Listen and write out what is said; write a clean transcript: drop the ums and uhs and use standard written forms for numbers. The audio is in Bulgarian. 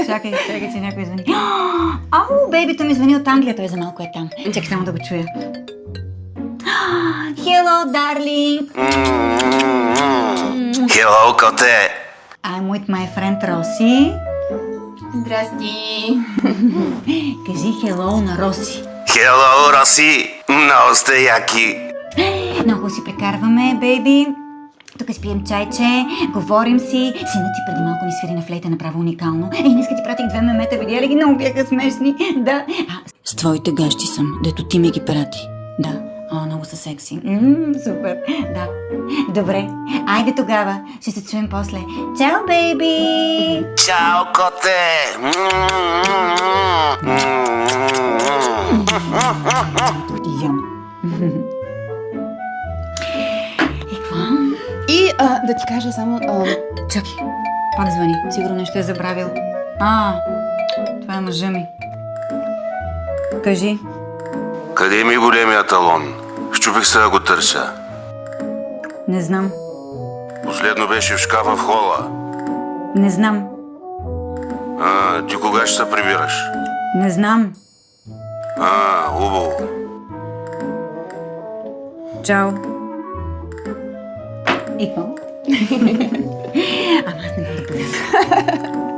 Чакай, че някой звъни. Ау, бейбито ми звъни от Англия, той за малко е там. Чакай само да го чуя. Hello, darling. Hello, коте. I'm with my friend Роси. Здрасти. Кажи hello на Роси. Hello, Роси. Много сте яки. Много си прекарваме, бейби. Тук си пием чайче, говорим си. Синът ти преди малко ни свири на флейта, направо уникално. Днес ти пратих 2 мемета, видя ли ги? Много бяха смешни. Да. С твоите гащи съм, дето ти ми ги прати. Да. Много са секси. Супер. Да. Добре. Айде тогава. Ще се чуем после. Чао, бейби! Чао, коте. Изям. И какво? И да ти кажа само... Чакай. Пак звъни. Сигурно нещо е забравил. Това е мъжа ми. Кажи. Къде ми е големия талон? Щупих се да го търся. Не знам. Последно беше в шкафа в хола. Не знам. Ти кога ще се прибираш? Не знам. Хубаво. Чао. И какво? Ама аз не мога да повярвам.